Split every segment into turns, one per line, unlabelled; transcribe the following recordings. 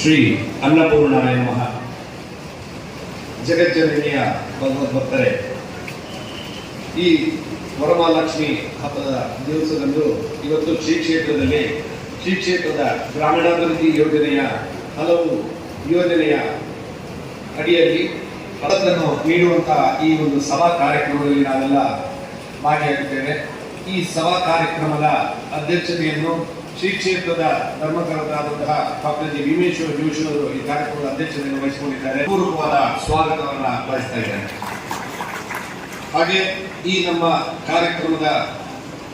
ಶ್ರೀ ಅನ್ನಪೂರ್ಣಾಯ ನಮಃ. ಜಗಜ್ಜನನಿಯ ಭಗವದ್ಭಕ್ತರೇ, ಈ ವರಮಹಾಲಕ್ಷ್ಮಿ ಹಬ್ಬದ ದಿವಸದಂದು ಇವತ್ತು ಶ್ರೀ ಕ್ಷೇತ್ರದ ಗ್ರಾಮೀಣಾಭಿವೃದ್ಧಿ ಯೋಜನೆಯ ಹಲವು ಯೋಜನೆಯ ಅಡಿಯಲ್ಲಿ ಫಲವನ್ನು ನೀಡುವಂತಹ ಈ ಒಂದು ಸಭಾ ಕಾರ್ಯಕ್ರಮದಲ್ಲಿ ನಾವೆಲ್ಲ ಭಾಗಿಯಾಗಿದ್ದೇವೆ. ಈ ಸಭಾ ಕಾರ್ಯಕ್ರಮದ ಅಧ್ಯಕ್ಷತೆಯನ್ನು ಶ್ರೀ ಕ್ಷೇತ್ರದ ಧರ್ಮಕರ್ತರಾದಂತಹ ಡಾಕ್ಟರ್ ಜಿ ಭೀಮೇಶ್ವರ ಜೋಶಿ ಅವರು ಈ ಕಾರ್ಯಕ್ರಮದ ಅಧ್ಯಕ್ಷತೆಯನ್ನು ವಹಿಸಿಕೊಂಡಿದ್ದಾರೆ. ಪೂರ್ವಕವಾದ ಸ್ವಾಗತವನ್ನು ಬಯಸ್ತಾ ಇದ್ದಾರೆ. ಹಾಗೆ ಈ ನಮ್ಮ ಕಾರ್ಯಕ್ರಮದ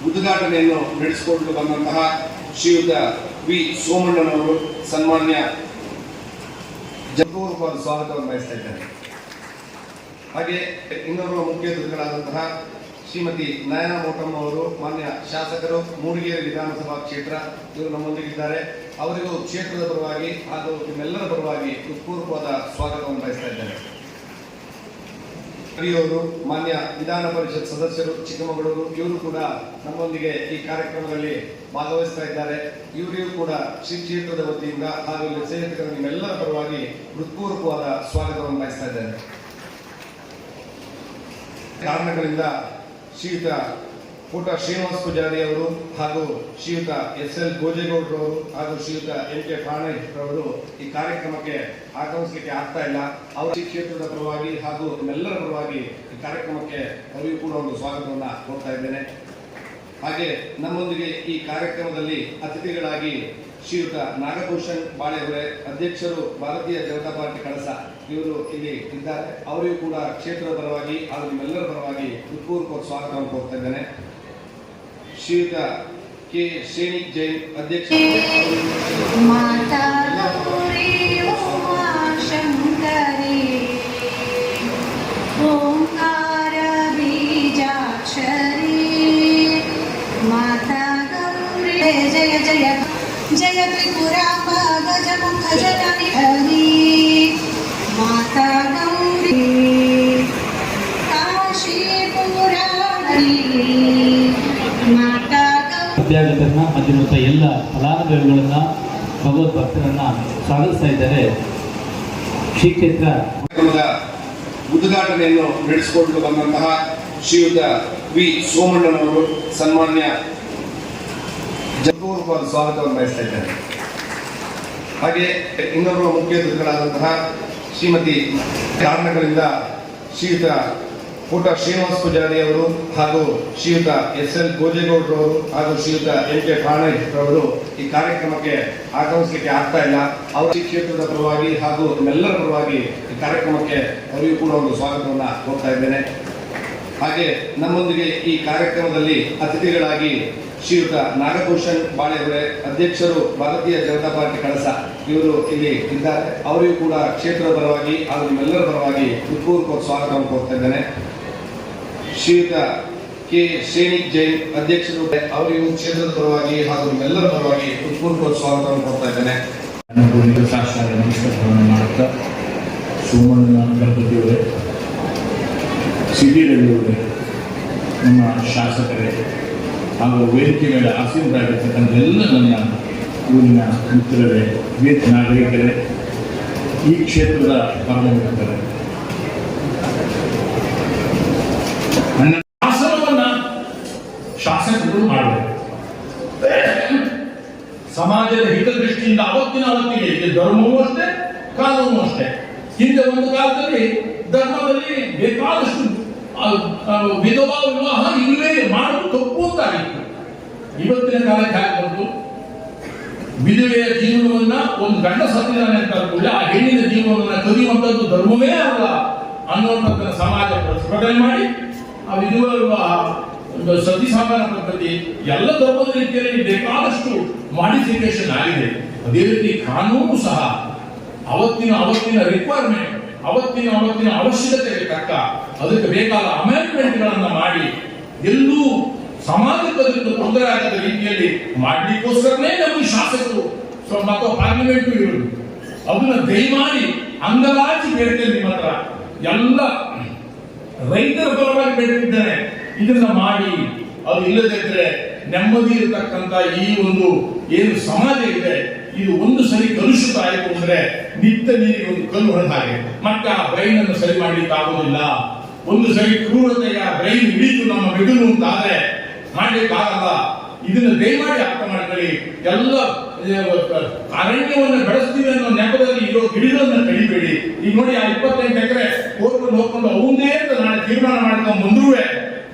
ಉದ್ಘಾಟನೆಯನ್ನು ನಡೆಸಿಕೊಂಡು ಬಂದಂತಹ ಶ್ರೀಯುತ ವಿ ಸೋಮಣ್ಣನವರು ಸನ್ಮಾನ್ಯ ಪೂರ್ವಕವಾದ ಸ್ವಾಗತವನ್ನು ಬಯಸ್ತಾ ಇದ್ದಾರೆ. ಹಾಗೆ ಇನ್ನೊಬ್ಬ ಮುಖ್ಯ ಅತಿಥಿಗಳಾದಂತಹ ಶ್ರೀಮತಿ ನಯನ ಮೋಟಮ್ಮ ಅವರು, ಮಾನ್ಯ ಶಾಸಕರು, ಮೂಡಿಗೆರೆ ವಿಧಾನಸಭಾ ಕ್ಷೇತ್ರ, ಇವರು ನಮ್ಮೊಂದಿಗಿದ್ದಾರೆ. ಅವರಿಗೂ ಕ್ಷೇತ್ರದ ಪರವಾಗಿ ಹಾಗೂ ನಿಮ್ಮೆಲ್ಲರ ಪರವಾಗಿ ಹೃತ್ಪೂರ್ವಕವಾದ ಸ್ವಾಗತವನ್ನು ಬಯಸ್ತಾ ಇದ್ದಾರೆ. ಅವರು ಮಾನ್ಯ ವಿಧಾನ ಪರಿಷತ್ ಸದಸ್ಯರು ಚಿಕ್ಕಮಗಳೂರು, ಇವರು ಕೂಡ ನಮ್ಮೊಂದಿಗೆ ಈ ಕಾರ್ಯಕ್ರಮದಲ್ಲಿ ಭಾಗವಹಿಸ್ತಾ ಇದ್ದಾರೆ. ಇವರಿಗೂ ಕೂಡ ಶ್ರೀ ಕ್ಷೇತ್ರದ ವತಿಯಿಂದ ಹಾಗೂ ಇಲ್ಲಿ ಸೇರಿದ ನಿಮ್ಮೆಲ್ಲರ ಪರವಾಗಿ ಹೃತ್ಪೂರ್ವಕವಾದ ಸ್ವಾಗತವನ್ನು ಬಯಸ್ತಾ ಇದ್ದಾರೆ. ಕಾರಣಗಳಿಂದ ಶ್ರೀಯುತ ಕೋಟ ಶ್ರೀನಿವಾಸ ಪೂಜಾರಿ ಅವರು ಹಾಗೂ ಶ್ರೀಯುತ SL ಗೋಜೇಗೌಡರವರು ಹಾಗೂ ಶ್ರೀಯುತ MK ಪ್ರಾಣೇಶ್ವರವರು ಈ ಕಾರ್ಯಕ್ರಮಕ್ಕೆ ಆಗಮಿಸಲಿಕ್ಕೆ ಆಗ್ತಾ ಇಲ್ಲ. ಅವರ ಈ ಕ್ಷೇತ್ರದ ಪರವಾಗಿ ಹಾಗೂ ನಿಮ್ಮೆಲ್ಲರ ಪರವಾಗಿ ಈ ಕಾರ್ಯಕ್ರಮಕ್ಕೆ ಅವರಿಗೂ ಕೂಡ ಒಂದು ಸ್ವಾಗತವನ್ನು ಕೊಡ್ತಾ ಇದ್ದೇನೆ. ಹಾಗೆ ನಮ್ಮೊಂದಿಗೆ ಈ ಕಾರ್ಯಕ್ರಮದಲ್ಲಿ ಅತಿಥಿಗಳಾಗಿ ಶ್ರೀಯುತ ನಾಗಭೂಷಣ್ ಬಾಳೆಹೊಳೆ, ಅಧ್ಯಕ್ಷರು ಭಾರತೀಯ ಜನತಾ ಪಾರ್ಟಿ ಕಳಸ, ಇವರು ಇಲ್ಲಿ ಇದ್ದಾರೆ. ಅವರಿಗೂ ಕೂಡ ಕ್ಷೇತ್ರದ ಪರವಾಗಿ ಹಾಗೂ ನಿಮ್ಮೆಲ್ಲರ ಪರವಾಗಿ ಹೃತ್ಪೂರ್ವಕ ಸ್ವಾಗತವನ್ನು ಕೊಡ್ತಾ ಇದ್ದೇನೆ. ಶ್ರೀಯುತ ಕೆ ಶ್ರೇಣಿ ಜೈನ್, ಅಧ್ಯಕ್ಷರು.
जय जय जय त्रिपुरांब गजमुख जननि हरि माता गौरी काशीपुरारी माता
ಅಭ್ಯಾಗತರನ್ನ ಬಂದಿರುವಂಥ ಎಲ್ಲ ಫಲಾನುಭವಿಗಳನ್ನ ಭಗವದ್ಭಕ್ತರನ್ನ ಸ್ವಾಗತಿಸ್ತಾ ಇದ್ದಾರೆ. ಶ್ರೀ ಕ್ಷೇತ್ರ
ಉದ್ಘಾಟನೆಯನ್ನು ನಡೆಸಿಕೊಂಡು ಬಂದಂತಹ ಶ್ರೀಯುತ ವಿ ಸೋಮಣ್ಣನವರು ಸನ್ಮಾನ್ಯ ಪೂರ್ವಕವಾದ ಸ್ವಾಗತವನ್ನು ಬಯಸ್ತಾ ಇದ್ದಾರೆ. ಹಾಗೆ ಇನ್ನೊಬ್ಬ ಮುಖ್ಯ ಅತಿಥಿಗಳಾದಂತಹ ಶ್ರೀಮತಿ ಕಾರಣಗಳಿಂದ ಶ್ರೀಯುತ ಕೋಟ ಶ್ರೀನಿವಾಸ ಪೂಜಾರಿ ಅವರು ಹಾಗೂ ಶ್ರೀಯುತ SL ಗೋಜೇಗೌಡರವರು ಹಾಗೂ ಶ್ರೀಯುತ MK ಪ್ರಾಣೇಶ್ವರವರು ಈ ಕಾರ್ಯಕ್ರಮಕ್ಕೆ ಆಗಮಿಸಲಿಕ್ಕೆ ಆಗ್ತಾ ಇಲ್ಲ. ಅವರ ಈ ಕ್ಷೇತ್ರದ ಪರವಾಗಿ ಹಾಗೂ ನಿಮ್ಮೆಲ್ಲರ ಪರವಾಗಿ ಈ ಕಾರ್ಯಕ್ರಮಕ್ಕೆ ಅವರಿಗೂ ಕೂಡ ಒಂದು ಸ್ವಾಗತವನ್ನು ಕೊಡ್ತಾ ಇದ್ದೇನೆ. ಹಾಗೆ ನಮ್ಮೊಂದಿಗೆ ಈ ಕಾರ್ಯಕ್ರಮದಲ್ಲಿ ಅತಿಥಿಗಳಾಗಿ ಶ್ರೀಯುತ ನಾಗಭೂಷಣ್ ಬಾಳೆಹೊಳೆ, ಅಧ್ಯಕ್ಷರು ಭಾರತೀಯ ಜನತಾ ಪಾರ್ಟಿ ಕಳಸ, ಇವರು ಇಲ್ಲಿ ಇದ್ದಾರೆ. ಅವರಿಗೂ ಕೂಡ ಕ್ಷೇತ್ರದ ಪರವಾಗಿ ಹಾಗೂ ನಿಮ್ಮೆಲ್ಲರ ಪರವಾಗಿ ಹೃತ್ಪೂರ್ವಕ ಸ್ವಾಗತವನ್ನು ಕೊಡ್ತಾ ಇದ್ದೇನೆ. ಶ್ರೀಯುತ ಕೆ ಶ್ರೇಣಿ ಜೈನ್, ಅಧ್ಯಕ್ಷರು, ಅವರಿಗೂ ಕ್ಷೇತ್ರದ ಪರವಾಗಿ ಹಾಗೂ ನಿಮ್ಮೆಲ್ಲರ ಪರವಾಗಿ ಹೃತ್ಪೂರ್ವಕ ಸ್ವಾಗತವನ್ನು ಕೊಡ್ತಾ ಇದ್ದೇನೆ.
ನಮಸ್ಕಾರವನ್ನು ಮಾಡುತ್ತಾ, ಸೋಮಣ್ಣ ಗಣಪತಿಯವರೇ, ಸಿಟಿ ರವಿಯವರೇ, ನಮ್ಮ ಶಾಸಕರೇ ಹಾಗೂ ವೇದಿಕೆ ಮೇಲೆ ಆಸೀನರಾಗಿರ್ತಕ್ಕಂಥ ಎಲ್ಲ ನನ್ನ ಊರಿನ ಮಿತ್ರರೇ, ವೇದ ನಾಗರಿಕರೇ, ಈ ಕ್ಷೇತ್ರದ ಪಾಲ್ಗೊಳ್ಳುತ್ತಾರೆ. ನನ್ನ ಶಾಸನವನ್ನು ಶಾಸಕರು ಮಾಡಬೇಕು. ಸಮಾಜದ ಹಿತದೃಷ್ಟಿಯಿಂದ ಅವತ್ತಿಗೆ ಧರ್ಮವೂ ಅಷ್ಟೇ, ಕಾನೂನು ಅಷ್ಟೇ. ಹಿಂದೆ ಒಂದು ಕಾಲದಲ್ಲಿ ಧರ್ಮದಲ್ಲಿ ಬೇಕಾದಷ್ಟು ವಿಧವಾ ವಿವಾಹ ಇಲ್ಲೇ ಮಾಡೋದು ತಪ್ಪು ಅಂತಾಗಿತ್ತು. ಇವತ್ತಿನ ಕಾಲಕ್ಕೆ ಹಾಕಬಹುದು, ವಿಧವೆಯ ಜೀವನವನ್ನ ಒಂದು ಗಂಡ ಸತ್ತಿದ್ದಾನೆ ಅಂತ ಅನ್ಕೊಳ್ಳಿ, ಆ ಹೆಣ್ಣಿನ ಜೀವನವನ್ನ ಕದಿಯುವಂಥದ್ದು ಧರ್ಮವೇ ಅಲ್ಲ ಅನ್ನುವಂಥದ್ದನ್ನು ಸಮಾಜ ಪ್ರತಿಭಟನೆ ಮಾಡಿ ಆ ವಿಧವಾ ವಿವಾಹ, ಸತಿ ಸಹಕಾರ ಪದ್ಧತಿ ಎಲ್ಲ ಧರ್ಮದ ರೀತಿಯಲ್ಲಿ ಬೇಕಾದಷ್ಟು ಮಾಡಿಫಿಕೇಶನ್ ಆಗಿದೆ. ಅದೇ ರೀತಿ ಕಾನೂನು ಸಹ ಅವತ್ತಿನ ರಿಕ್ವೈರ್ಮೆಂಟ್, ಅವತ್ತಿನ ಅವಶ್ಯಕತೆಗೆ ತಕ್ಕ ಅದಕ್ಕೆ ಬೇಕಾದ ಅಮೆಂಡ್ಮೆಂಟ್ಗಳನ್ನು ಮಾಡಿ ಎಲ್ಲೂ ಸಮಾಜಕ್ಕೆ ಅದಕ್ಕೆ ತೊಂದರೆ ಆಗದ ರೀತಿಯಲ್ಲಿ ಮಾಡಲಿಕ್ಕೋಸ್ಕರನೇ ನಮಗೆ ಶಾಸಕರು ಮತ್ತು ಪಾರ್ಲಿಮೆಂಟ್ ಇರುವುದು. ಅದನ್ನ ದಯಮಾಡಿ ಅಂಗಲಾಚಿ ಬೇಡ್ತೇನೆ ನಿಮ್ಮ ಹತ್ರ, ಎಲ್ಲ ರೈತರ ಪರವಾಗಿ ಬೇಡ್ತಿದ್ದೇನೆ, ಇದನ್ನ ಮಾಡಿ. ಅದು ಇಲ್ಲದಿದ್ದರೆ ನೆಮ್ಮದಿ ಇರತಕ್ಕಂತ ಈ ಒಂದು ಏನು ಸಮಾಜ ಇದೆ ಇದು ಒಂದು ಸರಿ ಕಲುಷಿತ ಆಯ್ತು ಅಂದ್ರೆ ನಿತ್ಯ ನೀರಿಗೆ ಒಂದು ಕಲ್ಲು ಹೊಡೆದ ಹಾಗೆ. ಮತ್ತೆ ಆ ಬ್ರೈನ್ ಅನ್ನು ಸರಿ ಮಾಡ್ಲಿಕ್ಕೆ ಆಗುದಿಲ್ಲ. ಒಂದು ಸರಿ ಕ್ರೂರತೆಯ ಬ್ರೈನ್ ಹಿಡಿತು ನಮ್ಮ ಮೆದುಳು ಅಂತಾದ್ರೆ ಮಾಡ್ಲಿಕ್ಕೆ ಆಗಲ್ಲ. ಇದನ್ನ ದಯಮಾಡಿ ಅರ್ಥ ಮಾಡ್ಕೊಳ್ಳಿ. ಎಲ್ಲ ಅರಣ್ಯವನ್ನು ಬೆಳೆಸ್ತೀವಿ ಅನ್ನೋ ನೆಪದಲ್ಲಿ ಇರೋ ಗಿಡಗಳನ್ನ ಕಡಿಬೇಡಿ. ಈಗ ನೋಡಿ, ಆ 28 ಎಕರೆ ಕೋರ್ಕೊಂಡು ಹೋಗ್ಕೊಂಡು ಅವಂದೇ ಅಂತ ನಾಳೆ ತೀರ್ಮಾನ ಮಾಡ್ಕೊಂಡು ಬಂದ್ರೂ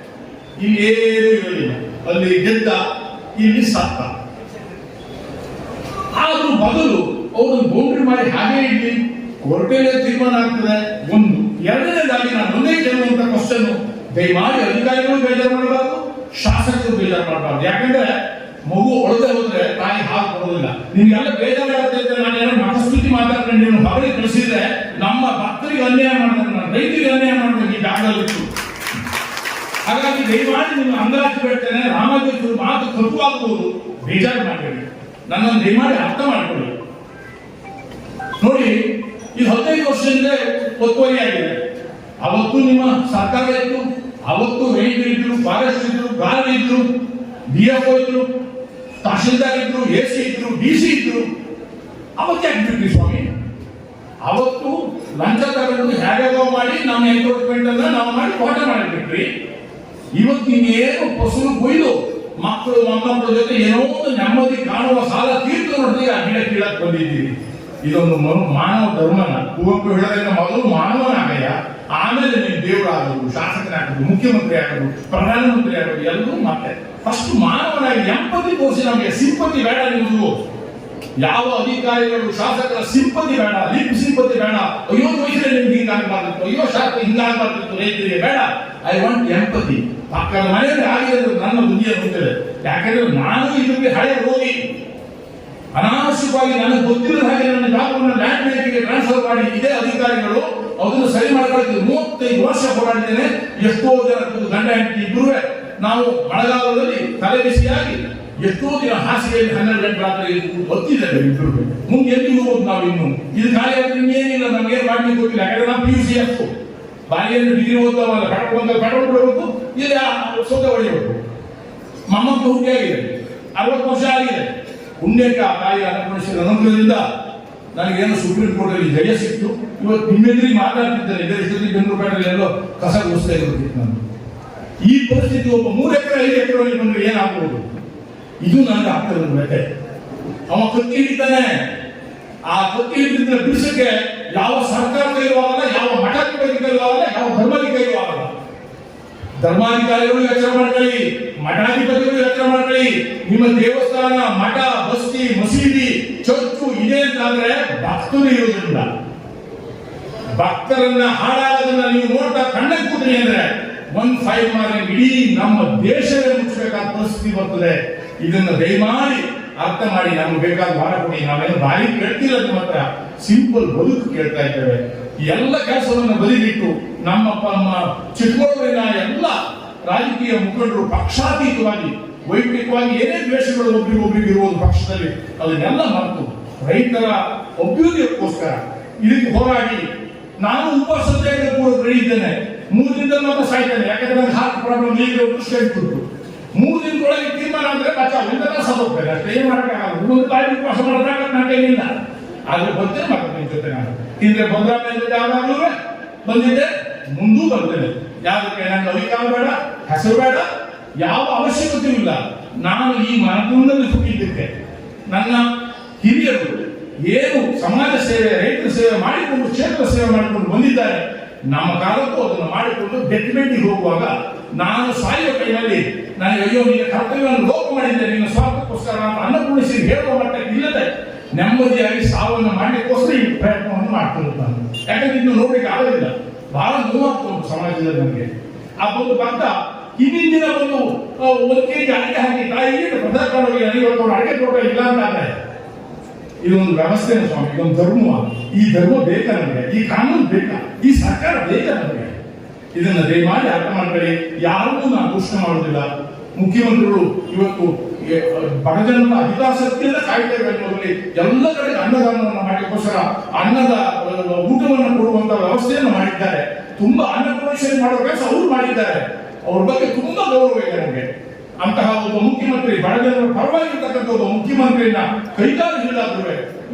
ಇಲ್ಲಿ ಏನೂ ಇರಲಿಲ್ಲ. ಅಲ್ಲಿ ಗೆದ್ದ, ಇಲ್ಲಿ ಸತ್ತ. ಆದ್ರೂ ಬದಲು ಅವ್ರನ್ನ ಬೌಂಡ್ರಿ ಮಾಡಿ ಹಾಗೆ ಇಲ್ಲಿ ಕೋರ್ಟಲ್ಲೇ ತೀರ್ಮಾನ ಆಗ್ತದೆ. ಒಂದು. ಎರಡನೇದಾಗಿ ನಾನು ಒಂದೇ ಕೇಳುವಂತ ಕ್ವಶನ್, ದಯಮಾಡಿ ಅಧಿಕಾರಿಗಳು ಬೇಜಾರು ಮಾಡಬಾರ್ದು, ಶಾಸಕರು ಬೇಜಾರು ಮಾಡಬಾರ್ದು. ಯಾಕಂದ್ರೆ ಮಗು ಒಳಗೆ ಹೋದ್ರೆ ತಾಯಿ ಹಾಲು ಕೊಡೋದಿಲ್ಲ. ನಿಮ್ಗೆಲ್ಲ ಬೇಜಾರಾಗುತ್ತೆ ಅಂತ ನಾನು ಏನೋ ಮತಸ್ತುತಿ ಮಾತಾಡ್ಕೊಂಡು ನೀವು ಹೊರಗೆ ಕಳಿಸಿದ್ರೆ ನಮ್ಮ ಭಕ್ತರಿಗೆ ಅನ್ಯಾಯ ಮಾಡಿದ್ರೆ, ನಾನು ರೈತರಿಗೆ ಅನ್ಯಾಯ ಮಾಡಿದ್ರೆ ಈ ಜಾಗದಲ್ಲಿತ್ತು. ಹಾಗಾಗಿ ದಯಮಾಡಿ ನೀವು ಅಂದಾಜು ಬೇಡ್ತೇನೆ, ರಾಮದೇವರು ಮಾತು ತಪ್ಪುವಾಗಬಹುದು, ಬೇಜಾರು ಮಾಡಬೇಡಿ. ನನ್ನನ್ನು ದಯಮಾಡಿ ಅರ್ಥ ಮಾಡಿಕೊಳ್ಳಿ. ನೋಡಿ, ಇದು 15 ವರ್ಷದಿಂದ ಒತ್ತುವರಿ ಆಗಿದೆ. ಅವತ್ತು ನಿಮ್ಮ ಸರ್ಕಾರ ಇತ್ತು, ಅವತ್ತು ರೈತರು ಇದ್ರು, ಫಾರೆಸ್ಟ್ ಇದ್ರು, ಗಾರ್ಡ್ ಇದ್ರು, DFO ಇದ್ರು, ತಹಶೀಲ್ದಾರ್ ಇದ್ರು, AC ಇದ್ರು, DC ಇದ್ರು. ಅವತ್ತು ಯಾಕೆ ಬಿಟ್ರಿ ಸ್ವಾಮಿ? ಅವತ್ತು ಲಂಚ ತಗೊಂಡು ಹೇಗೋ ಮಾಡಿ ನಮ್ಮ ಎನ್ಕ್ರೋಚ್ಮೆಂಟ್ ಅನ್ನ ನಾವು ಮಾಡಿ ಕೋಟ ಮಾಡಿಬಿಟ್ರಿ. ಇವತ್ತು ಇನ್ನೇನು ಫಸಲು ಕೊಯ್ದು ಮಕ್ಕಳು ಮೊಮ್ಮಕ್ಕಳ ಜೊತೆ ಏನೋ ಒಂದು ನೆಮ್ಮದಿ ಕಾಣುವ ಸಾಲ ತೀರ್ತು ನೋಡಿದ್ರೆ ಆ ಗಿಡ ಕೀಳಕ್ ಬಂದಿದ್ದೀವಿ. ಇದೊಂದು ಮಾನವ ಧರ್ಮನ. ಕುವೆಂಪು ಹೇಳೋದ್ರಿಂದ ಮೊದಲು ಮಾನವನಾಗಯ್ಯ, ಆಮೇಲೆ ನೀವು ದೇವರಾಗೋದು, ಶಾಸಕನಾಗೋದು, ಮುಖ್ಯಮಂತ್ರಿ ಆಗೋದು, ಪ್ರಧಾನಮಂತ್ರಿ ಆಗೋದು, ಎಲ್ಲರೂ ಮತ್ತೆ ಫಸ್ಟ್ ಮಾನವನಾಗಿ ಎಂಪತಿ ತೋರಿಸಿ. ನಮಗೆ ಸಿಂಪತಿ ಬೇಡ. ನಿಮ್ಮದು ಯಾವ ಅಧಿಕಾರಿಗಳು ಶಾಸಕರ ಸಿಂಪತಿ ಬೇಡ, ಲಿಪ್ ಸಿಂಪತಿ ಬೇಡ. ಅಯ್ಯೋ ವಯಸ್ಸಲ್ಲಿ ನಿಮ್ಗೆ ಹಿಂಗಾಗಬಾರ್ದಿತ್ತು, ಅಯ್ಯೋ ಶಾಸಕ ಹಿಂಗಾಗಬಾರ್ದಿತ್ತು, ರೈತರಿಗೆ ಬೇಡ. I want empathy. ಪಕ್ಕದ ಮನೆಯಲ್ಲಿ ಆಗಿದೆ ನನ್ನ ಬುದ್ಧಿಯ ಗೊತ್ತಿದೆ. ಯಾಕಂದ್ರೆ ನಾನು ಇದಕ್ಕೆ ಹಳೆ ರೋಗಿ. ಅನಾವಶ್ಯಕವಾಗಿ ನನಗೆ ಗೊತ್ತಿಲ್ಲದ ಹಾಗೆ ನನ್ನ ಜಾಗವನ್ನು ಲ್ಯಾಂಡ್ ಬ್ಯಾಂಕಿಗೆ ಟ್ರಾನ್ಸ್ಫರ್ ಮಾಡಿ ಇದೇ ಅಧಿಕಾರಿಗಳು ಅದನ್ನು ಸರಿ ಮಾಡ್ಕೊಳ್ಳಿ. 35 ವರ್ಷ ಹೋರಾಡಿದ್ದೇನೆ. ಎಷ್ಟೋ ಜನ ಗಂಡ ಹೆಂಡತಿ ಇಬ್ಬರು ನಾವು ಮಳೆಗಾಲದಲ್ಲಿ ತಲೆ ಬಿಸಿಯಾಗಿ ಎಷ್ಟೋ ದಿನ ಹಾಸಿಗೆಯಲ್ಲಿ 12 ಗಂಟೆ ರಾತ್ರಿ ಒತ್ತಿದ್ದೇವೆ ಇಬ್ಬರು. ಮುಂದೆ ಎಲ್ಲಿ ಹೋಗೋದು ನಾವು? ಇನ್ನು ಇದು ಖಾಲಿ ಆದ್ರೆ ಇನ್ನೇನಿಲ್ಲ, ನಮ್ಗೇನು ಮಾಡ್ಲಿಕ್ಕೆ ಗೊತ್ತಿಲ್ಲ. ಯಾಕಂದ್ರೆ ನಾವು PUC ಅಷ್ಟು ಬಾಲಿಯಲ್ಲಿ ಡಿಗ್ರಿ ಓದ್ತಾವಲ್ಲ, ಪೆಟ್ರೋಲ್ ಬಿಡಬೇಕು, ಇಲ್ಲಿ ಸೌದೆ ಹೊಡೆಯಬೇಕು. ಮೊಮ್ಮಕ್ಕಳು ಹುಟ್ಟಿ ಆಗಿದೆ, 60 ವರ್ಷ ಆಗಿದೆ. ಪುಣ್ಯಕ್ಕೆ ಆ ತಾಯಿ ಅನ್ನಪೂರ್ಣೇಶ್ವರಿ ಅನುಗ್ರಹದಿಂದ ನನಗೇನು ಸುಪ್ರೀಂ ಕೋರ್ಟ್ ಅಲ್ಲಿ ಜಯ ಸಿಕ್ತು. ಇವತ್ತು ನಿಮ್ಮೆದುರಿಗೆ ಮಾತಾಡ್ತಿದ್ದೇನೆ. ಇದರ ಇಷ್ಟೊತ್ತಿಗೆ ಬೆಂಗಳೂರು ಎಲ್ಲೋ ಕಸ ಗುಡಿಸ್ತಾ ಇರೋದಿತ್ತು ನಾನು. ಈ ಪರಿಸ್ಥಿತಿ ಒಬ್ಬ 3 ಎಕರೆ 5 ಎಕರೆ ಬಂದ್ರೆ ಏನಾಗಬಹುದು? ಇದು ನನಗೆ ಆಗ್ತದೆ ಬೇಟೆ. ಅವ ಕತ್ತಿ ಹಿಡಿತಾನೆ. ಆ ಕತ್ತಿ ಹಿಡಿದ ಬಿಡಿಸಕ್ಕೆ ಯಾವ ಸರ್ಕಾರ ಕೈಲೂ ಆಗಲ್ಲ, ಯಾವ ಮಠಾಧಿಪತಿ ಕೈಲೂ ಆಗಲ್ಲ, ಯಾವ ಧರ್ಮಾಧಿಕಾರಿಯೂ ಆಗಲ್ಲ. ಧರ್ಮಾಧಿಕಾರಿಗಳು ಎಚ್ಚರ ಮಾಡ್ಕೊಳ್ಳಿ, ಮಠಾಧಿಪತಿಗಳು ಎಚ್ಚರ ಮಾಡ್ಕೊಳ್ಳಿ. ನಿಮ್ಮ ದೇವಸ್ಥಾನ, ಮಠ, ಬಸ್ತಿ, ಮಸೀದಿ, ಚರ್ಚು ಇದೆ ಅಂತಾದ್ರೆ ಭಕ್ತರು ಇರುವುದಿಲ್ಲ. ಭಕ್ತರನ್ನ ಹಾಳಾಗೋದನ್ನ ನೀವು ನೋಡ್ತಾ ಕಣ್ಣಕ್ಕೆ ಕೂತ್ರಿ ಅಂದ್ರೆ 1 ಮಾರ್ಗ ಇಡೀ ನಮ್ಮ ದೇಶವೇ ಮುಚ್ಚಬೇಕಾದ ಪರಿಸ್ಥಿತಿ ಬರ್ತದೆ. ಇದನ್ನ ದಯಮಾಡಿ ಅರ್ಥ ಮಾಡಿ ನಮ್ಗೆ ಬೇಕಾದ ಭಾರ ಕೊಡಿ. ನಾವೇನು ಭಾರಿ ಕೇಳ್ತಿಲ್ಲ, ನಿಮ್ಮ ಹತ್ರ ಸಿಂಪಲ್ ಬದುಕು ಕೇಳ್ತಾ ಇದ್ದೇವೆ. ಎಲ್ಲ ಕೆಲಸವನ್ನು ಬದಿಗಿಟ್ಟು ನಮ್ಮ ಚಿಕ್ಕಮಗಳೂರಿನ ಎಲ್ಲ ರಾಜಕೀಯ ಮುಖಂಡರು ಪಕ್ಷಾತೀತವಾಗಿ, ವೈಯಕ್ತಿಕವಾಗಿ ಏನೇ ದ್ವೇಷಗಳು ಒಬ್ರಿಗೊಬ್ರಿಗೆ ಇರುವುದು ಪಕ್ಷದಲ್ಲಿ, ಅದನ್ನೆಲ್ಲ ಮರೆತು ರೈತರ ಅಭ್ಯುದಯಕ್ಕೋಸ್ಕರ ಇದಕ್ಕೆ ಹೋರಾಡಿ ನಾನು ಉಪವಾಸ ಸತ್ಯಾಗ್ರಹ ರೆಡಿ ಇದ್ದೇನೆ. 3 ದಿನದಲ್ಲಿ ಮಾತ್ರ ಸಾಯ್ತೇನೆ. ಯಾಕಂದ್ರೆ ನನಗೆ ಹಾರ್ಟ್ ಪ್ರಾಬ್ಲಮ್ ಈಗ ಉಳಿಸ್ಕೊಂಡು 3 ದಿನದೊಳಗೆ ತೀರ್ಮಾನ ಅಂದ್ರೆ ಬಚಾವ್ ಸತ್ತೋಗ್ತೇನೆ ಅಷ್ಟೇ. ಏನ್ ಮಾಡಕ್ಕಾಗಲ್ಲ. ಒಂದು ತಾಯಿ ಉಪವಾಸ ಮಾಡೋದಾಗ ನನ್ನ ಕೈಲಿಲ್ಲ. ಆದ್ರೆ ಬರ್ತೇನೆ ಮತ್ತೆ ನಿಮ್ ಜೊತೆ ನಾನು. ಹಿಂದೆ ಬಂದ್ರಾಮೇಲೆ ಜೊತೆ ಯಾವಾಗಲೂ ಬಂದಿದ್ದೆ, ಮುಂದೂ ಬರ್ತೇನೆ. ಯಾವ್ದಕ್ಕೆ ನನಗೆ ಅಧಿಕಾರ ಬೇಡ, ಹೆಸರು ಬೇಡ, ಯಾವ ಅವಶ್ಯಕತೆ ಇಲ್ಲ. ನಾನು ಈ ಮನದಲ್ಲಿ ಹುಟ್ಟಿದ್ದಕ್ಕೆ ನನ್ನ ಹಿರಿಯರು ಏನು ಸಮಾಜ ಸೇವೆ, ರೈತರ ಸೇವೆ ಮಾಡಿಕೊಂಡು, ಕ್ಷೇತ್ರ ಸೇವೆ ಮಾಡಿಕೊಂಡು ಬಂದಿದ್ದಾರೆ. ನಮ್ಮ ಕಾಲಕ್ಕೂ ಅದನ್ನು ಮಾಡಿಕೊಂಡು ಡೆಟ್ಮೆಂಟಿಗೆ ಹೋಗುವಾಗ ನಾನು ಸಾಯುವ ಕೈನಲ್ಲಿ ನನಗೆ ಅಯ್ಯೋ ನಿನ್ನ ಕರ್ತವ್ಯವನ್ನು ಲೋಪ ಮಾಡಿದ್ದೆ, ನಿನ್ನ ಸ್ವಾರ್ಥಕ್ಕೋಸ್ಕರ ಅನ್ನಪೂರ್ಣಿಸಿ ಹೇಳುವ ಮಟ್ಟಕ್ಕೆ ಇಲ್ಲದೆ ನೆಮ್ಮದಿಯಾಗಿ ಸಾವನ್ನು ಮಾಡಲಿಕ್ಕೋಸ್ಕರ ಈ ಪ್ರಯತ್ನವನ್ನು ಮಾಡ್ತಿರುತ್ತಾನೆ. ಯಾಕಂದ್ರೆ ಇನ್ನು ನೋಡ್ಲಿಕ್ಕೆ ಆಗೋದಿಲ್ಲ. ಬಹಳ ನೋವಾಗ್ತದೆ ಸಮಾಜದಲ್ಲಿ ನನಗೆ. ಆ ಒಂದು ಭಕ್ತ ಹಿಂದಿನ ಒಂದು ಕೆಜಿ ಅಡಿಕೆ ಹಾಕಿ ತಾಯಿಗೆ ಪ್ರಧಾನವಾಗಿ ನನಗೆ ಅಡಿಕೆ ತೋಟ ಇಲ್ಲ ಅಂತಾದ್ರೆ ಇದೊಂದು ವ್ಯವಸ್ಥೆನ ಸ್ವಾಮಿ, ಇದೊಂದು ಧರ್ಮ. ಈ ಧರ್ಮ ಬೇಕಾ ನಮಗೆ? ಈ ಕಾನೂನು ಬೇಕಾ? ಈ ಸರ್ಕಾರ ಬೇಕಾ ನಮಗೆ? ಇದನ್ನ ದಯಮಾಡಿ ಅರ್ಥ ಮಾಡ್ಕೊಳ್ಳಿ. ಯಾರಿಗೂ ನಾನು ದೂಷಣೆ ಮಾಡೋದಿಲ್ಲ. ಮುಖ್ಯಮಂತ್ರಿಗಳು ಇವತ್ತು ಬಡಜನರ ಹಿತಾಸಕ್ತಿಯಿಂದ ಕಾಯ್ತೇವೆ ಅನ್ನೋದ್ರಲ್ಲಿ ಎಲ್ಲ ಕಡೆ ಅನ್ನದಾನವನ್ನು ಮಾಡಲಿಕ್ಕೋಸ್ಕರ ಅನ್ನದ ಊಟವನ್ನು ಕೊಡುವಂತ ವ್ಯವಸ್ಥೆಯನ್ನು ಮಾಡಿದ್ದಾರೆ. ತುಂಬಾ ಅನ್ನಪೂರ್ಣೇಶ್ವರಿ ಮಾಡೋ ಕೆಲಸ ಅವರು ಮಾಡಿದ್ದಾರೆ. ಅವ್ರ ಬಗ್ಗೆ ತುಂಬಾ ಗೌರವ ಇದೆ ನನಗೆ. ಅಂತಹ ಒಬ್ಬ ಮುಖ್ಯಮಂತ್ರಿ ಬಡಜನರ ಪರವಾಗಿರ್ತಕ್ಕಂಥ ಒಬ್ಬ ಮುಖ್ಯಮಂತ್ರಿಯನ್ನ ಕೈಕಾಲು ಹಿಡಿದಾದ್ರೂ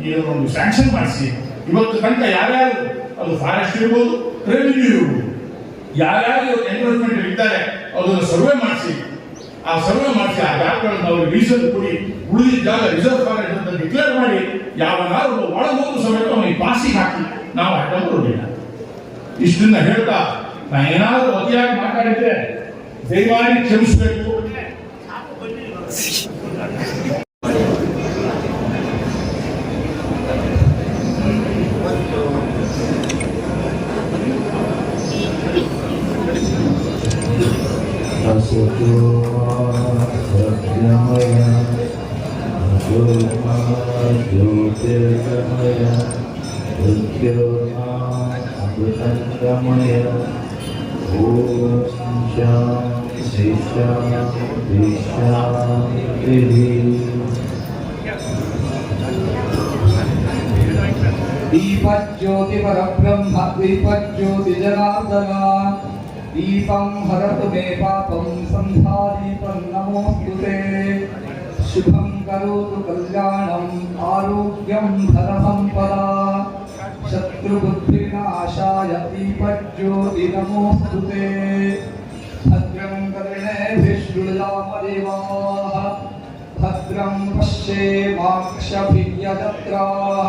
ಇದನ್ನೊಂದು ಸ್ಯಾಂಕ್ಷನ್ ಮಾಡಿಸಿ ಇವತ್ತು ತನಕ ಯಾರ್ಯಾರು ಅದು ಫಾರೆಸ್ಟ್ ಇರ್ಬೋದು, ರೆವಿನ್ಯೂ ಇರ್ಬೋದು, ಯಾರ್ಯಾರು ಎನ್ವಿರಾನ್ಮೆಂಟ್ ಇದ್ದಾರೆ ಅದನ್ನು ಸರ್ವೆ ಮಾಡಿಸಿ ಆ ಜಾಗಗಳನ್ನು ಅವ್ರಿಗೆ ರೀಸನ್ ಕೊಡಿ, ಉಳಿದ ಜಾಗ ರಿಸರ್ವ್ ಫಾರೆಸ್ಟ್ ಅಂತ ಡಿಕ್ಲೇರ್ ಮಾಡಿ ಯಾವನಾರು ಒಳಗೋದು ಸಮೇತ ಅವನಿಗೆ ಪಾಸಿಗೆ ಹಾಕಿ ನಾವು ಅಡ್ಡ ಬರೋದಿಲ್ಲ. ಇಷ್ಟನ್ನ ಹೇಳ್ತಾ ನಾ ಏನಾದರೂ ಅತಿಯಾಗಿ ಮಾತಾಡಿದ್ರೆ ದಯಮಾಡಿ ಕ್ಷಮಿಸಬೇಕು.
दीपज्योति परब्रह्म दीपज्योति जनार्दन दीपं हरतु मे पापं संध्यादीपं नमोस्तुते शुभं करोतु कल्याणं आरोग्यं धनसम्पदा शत्रुबुद्धिनाशाय दीपज्योति नमोस्तुते भद्रं कर्णेभिः शृणुयामदेवाः भद्रं पश्येमाक्षभिर्यजत्राः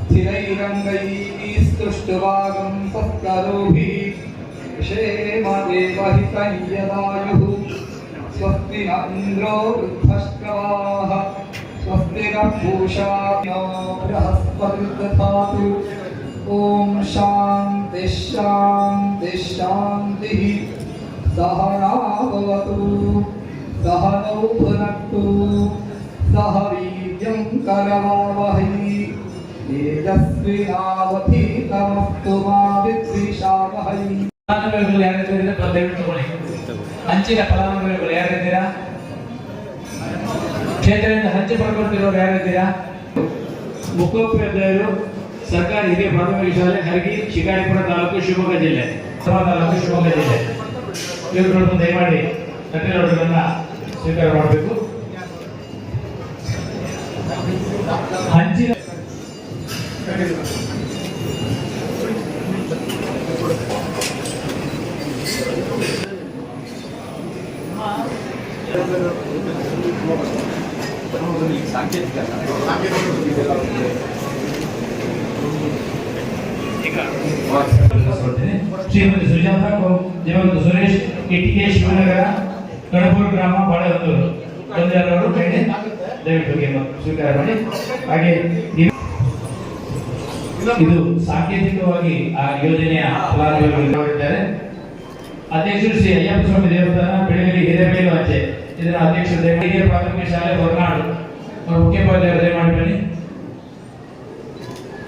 स्थिरैरङ्गैः स्तुष्टुवागं सत्करोभिः क्षेमदेवहितं यदायुः स्वस्ति न इन्द्रो वृद्धश्रवाः स्वस्ति न पूषा बृहस्पतिर्दधातु ॐ शान्ति शान्ति शान्तिः सहना भवतु सहनौ भुनक्तु सह वीर्यं करवावहै तेजस्विनावधीतमस्तु मा विद्विषावहै.
ಫಲಾನುಭವಿಗಳು ಯಾರಿದ್ದೀರಾ ದಯವಿಟ್ಟು ತಗೊಳ್ಳಿ. ಹಂಚಿನ ಫಲಾನುಭವಿಗಳು ಯಾರಿದ್ದೀರಾ? ಕ್ಷೇತ್ರದಿಂದ ಹಂಚಿ ಪಡ್ಕೊಳ್ತಿರೋರು ಯಾರಿದ್ದೀರಾ? ಮುಖ್ಯೋಪಾಧ್ಯಾಯರು ಸರ್ಕಾರಿ ಹಿರಿಯ ಪ್ರಾಥಮಿಕ ಶಾಲೆ ಹರಗಿ, ಶಿಕಾರಿಪುರ ತಾಲೂಕು, ಶಿವಮೊಗ್ಗ ಜಿಲ್ಲೆ. ಇವುಗಳನ್ನು ದಯಮಾಡಿ ಕಟ್ಟೆಗಳನ್ನು ಸ್ವೀಕಾರ ಮಾಡಬೇಕು. ಹಂಚಿನ ಶ್ರೀಮತಿ ಸುಜಾತ ದೇವಂತ ಸುರೇಶ್ ಇಟಿಕೆ ಶಿವನಗರ ಕಣಬೂರು ಗ್ರಾಮ ಬಾಳೆಹೊನ್ನೂರು ಬಂದಿರೋರು ಬೇಡಿ ದಯವಿಟ್ಟು ಸ್ವೀಕಾರ ಮಾಡಿ. ಹಾಗೆ ಇದು ಸಾಂಕೇತಿಕವಾಗಿ ಆ ಯೋಜನೆಯ ಫಲಾನುಭವಿಗಳಿದ್ದಾರೆ. ಅಧ್ಯಕ್ಷರು ಶ್ರೀ ಅಯ್ಯಪ್ಪ ಸ್ವಾಮಿ ದೇವಸ್ಥಾನ ಬೆಳಗಲಿ ಹಿರೇಬೇಲು ಅಂಚೆ ಇದರ ಅಧ್ಯಕ್ಷರು ಹಿರಿಯ ಪ್ರಾಥಮಿಕ ಶಾಲೆ ಹೊರನಾಡು. ಮುಖ್ಯೋಪಾಧ್ಯಾಯರು ದಯಮಾಡಿ ಬನ್ನಿ.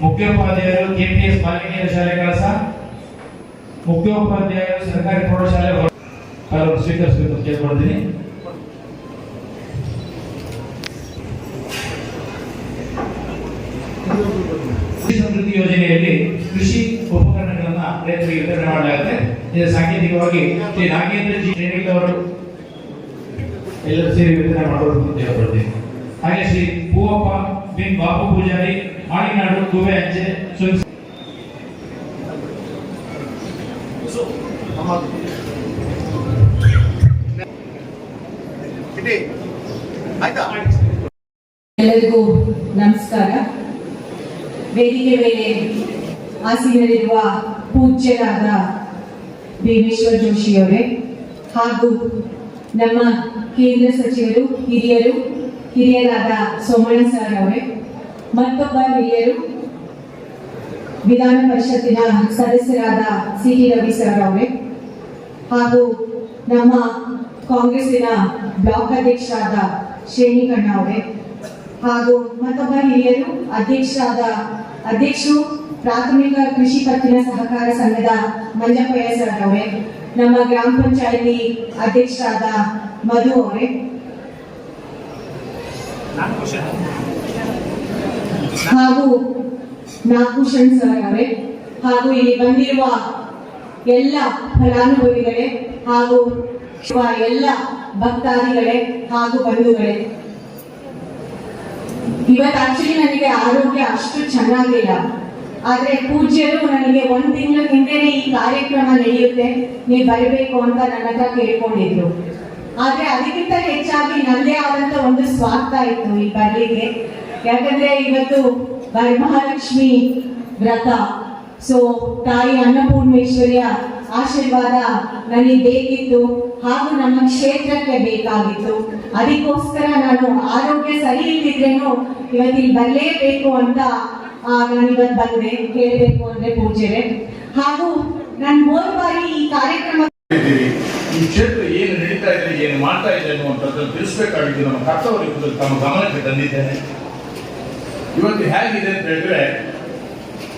ಮುಖ್ಯೋಪಾಧ್ಯಾಯರು ಕೆಪಿಎಸ್ ಬಾಲಿಕೆಯ ಶಾಲೆ ಕಳಸ, ಮುಖ್ಯೋಪಾಧ್ಯಾಯರು ಸರ್ಕಾರಿ ಪ್ರೌಢಶಾಲೆ ಅವರು ಸ್ವೀಕರಿಸಬೇಕು ಕೇಳ್ಕೊಳ್ತೀನಿ. ಸಮೃದ್ಧಿ ಯೋಜನೆಯಲ್ಲಿ ಕೃಷಿ ಉಪಕರಣಗಳನ್ನ ರೈತರಿಗೆ ವಿತರಣೆ ಮಾಡಲಾಗುತ್ತೆ. ಇದು ಸಾಂಕೇತಿಕವಾಗಿ ಶ್ರೀ ನಾಗೇಂದ್ರ ಜಿ ಶ್ರೇಣಿಕ ಅವರು ಎಲ್ಲರೂ ಸೇರಿ ವಿತರಣೆ ಮಾಡೋದು ಅಂತ ಹೇಳ್ಕೊಳ್ತೀನಿ. ಹಾಗೆ ಶ್ರೀ ಹೂವಪ್ಪ ಬಿನ್ ಬಾಬು ಪೂಜಾರಿ ಮಾಳಿನಾಡು ಕುವೆ ಅಂಚೆ
ಎಲ್ಲರಿಗೂ ನಮಸ್ಕಾರ. ವೇದಿಕೆ ಮೇಲೆ ಆಸೀನರಿರುವ ಪೂಜ್ಯರಾದ ಭೀಮೇಶ್ವರ್ ಜೋಶಿಯವರೇ ಹಾಗೂ ನಮ್ಮ ಕೇಂದ್ರ ಸಚಿವರು ಹಿರಿಯರಾದ ಸೋಮಣ್ಣ ಸರ್ ಅವರೇ, ಮತ್ತೊಬ್ಬ ಹಿರಿಯರು ವಿಧಾನ ಪರಿಷತ್ತಿನ ಸದಸ್ಯರಾದ ಸಿ.ಟಿ. ರವಿ ಸರ್ ಅವರೇ ಹಾಗೂ ನಮ್ಮ ಕಾಂಗ್ರೆಸ್ಸಿನ ಬ್ಲಾಕ್ ಅಧ್ಯಕ್ಷರಾದ ಶ್ರೇಣಿಕಣ್ಣ ಅವರೇ ಹಾಗೂ ಮತ್ತೊಬ್ಬ ಹಿರಿಯರು ಅಧ್ಯಕ್ಷರು ಪ್ರಾಥಮಿಕ ಕೃಷಿ ಪತ್ತಿನ ಸಹಕಾರ ಸಂಘದ ಮಂಜಪ್ಪಯ್ಯ ಸರ್ ಅವರೇ, ನಮ್ಮ ಗ್ರಾಮ ಪಂಚಾಯಿತಿ ಅಧ್ಯಕ್ಷರಾದ ಮಧು ಅವರೇ ಹಾಗೂ ನಾಗಭೂಷಣ್ ಸರ್ ಅವರೇ ಹಾಗೂ ಇಲ್ಲಿ ಬಂದಿರುವ ಎಲ್ಲ ಫಲಾನುಭವಿಗಳೇ ಹಾಗೂ ಎಲ್ಲ ಭಕ್ತಾದಿಗಳೇ ಹಾಗೂ ಬಂಧುಗಳೇ, ಇವತ್ತು ಆಕ್ಚುಲಿ ನನಗೆ ಆರೋಗ್ಯ ಅಷ್ಟು ಚೆನ್ನಾಗಿಲ್ಲ. ಆದ್ರೆ ಪೂಜ್ಯರು ನನಗೆ 1 ತಿಂಗಳ ಹಿಂದೆನೆ ಈ ಕಾರ್ಯಕ್ರಮ ನಡೆಯುತ್ತೆ, ನೀವು ಬರಬೇಕು ಅಂತ ನನ್ನ ಹತ್ರ ಕೇಳ್ಕೊಂಡಿದ್ರು. ಆದ್ರೆ ಅದಕ್ಕಿಂತ ಹೆಚ್ಚಾಗಿ ನನ್ನದೇ ಆದಂತ ಒಂದು ಸ್ವಾರ್ಥ ಇತ್ತು ಈ ಬರ್ಲಿಕ್ಕೆ. ಯಾಕಂದ್ರೆ ಇವತ್ತು ವರಮಹಾಲಕ್ಷ್ಮಿ ವ್ರತ, ಸೊ ತಾಯಿ ಅನ್ನಪೂರ್ಣೇಶ್ವರಿಯ ಆಶೀರ್ವಾದ ನನಗೆ ಬೇಕಿತ್ತು ಹಾಗೂ ನಮ್ಮ ಕ್ಷೇತ್ರಕ್ಕೆ ಬೇಕಾಗಿತ್ತು. ಅದಕ್ಕೋಸ್ಕರ ನಾನು ಆರೋಗ್ಯ ಸರಿ ಇಲ್ದಿದ್ರೇನು ಇವತ್ತಿಲ್ಲಿ ಬರಲೇಬೇಕು ಅಂತ ನಾನು ಇವತ್ತು ಬಂದೆ, ಹೇಳಬೇಕು ಅಂದ್ರೆ ಪೂಜ್ಯರೇ. ಹಾಗೂ ನಾನು 3 ಬಾರಿ ಈ ಕಾರ್ಯಕ್ರಮ
ಈ ಕ್ಷೇತ್ರ ಏನು ನಡೀತಾ ಇದೆ, ಏನು ಮಾಡ್ತಾ ಇದೆ ಅನ್ನುವಂಥದ್ದನ್ನು ತಿಳಿಸ್ಬೇಕಾಗಿದ್ದು ನಮ್ಮ ಕರ್ತವ್ಯ ತಮ್ಮ ಗಮನಕ್ಕೆ ತಂದಿದ್ದೇನೆ. ಇವತ್ತು ಹೇಗಿದೆ ಅಂತ ಹೇಳಿದ್ರೆ,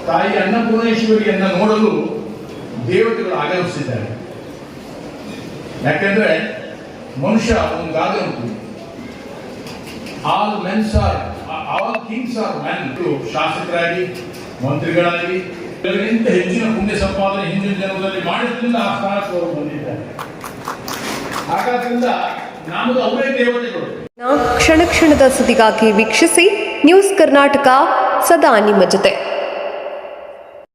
ತಾಯಿ ಅನ್ನಪೂರ್ಣೇಶ್ವರಿಯನ್ನ ನೋಡಲು ದೇವತೆಗಳು ಆಗಮಿಸಿದ್ದಾರೆ. ಯಾಕೆಂದ್ರೆ ಮನುಷ್ಯ ಒಂದು ಗಾದೆ ಉಂಟು, ಆಲ್ ಕಿಂಗ್ಸ್ ಆರ್ ಮೆನ್. ಶಾಸಕರಾಗಿ, ಮಂತ್ರಿಗಳಾಗಿ, ಎಲ್ಲರಿಗಿಂತ ಹೆಚ್ಚಿನ ಪುಣ್ಯ ಸಂಪಾದನೆ ಹಿಂದಿನ ಜನ್ಮದಲ್ಲಿ ಮಾಡಿದ್ರಿಂದ ಆ ಸ್ಥಾನಕ್ಕೆ ಅವರು ಬಂದಿದ್ದಾರೆ. ಹಾಗಾದ್ರಿಂದ ನಮ್ಮದು ಅವರೇ ದೇವತೆಗಳು.
ಕ್ಷಣ ಕ್ಷಣದ ಸುದ್ದಿಗಾಗಿ ವೀಕ್ಷಿಸಿ ನ್ಯೂಸ್ ಕರ್ನಾಟಕ, ಸದಾ ನಿಮ್ಮ ಜೊತೆ.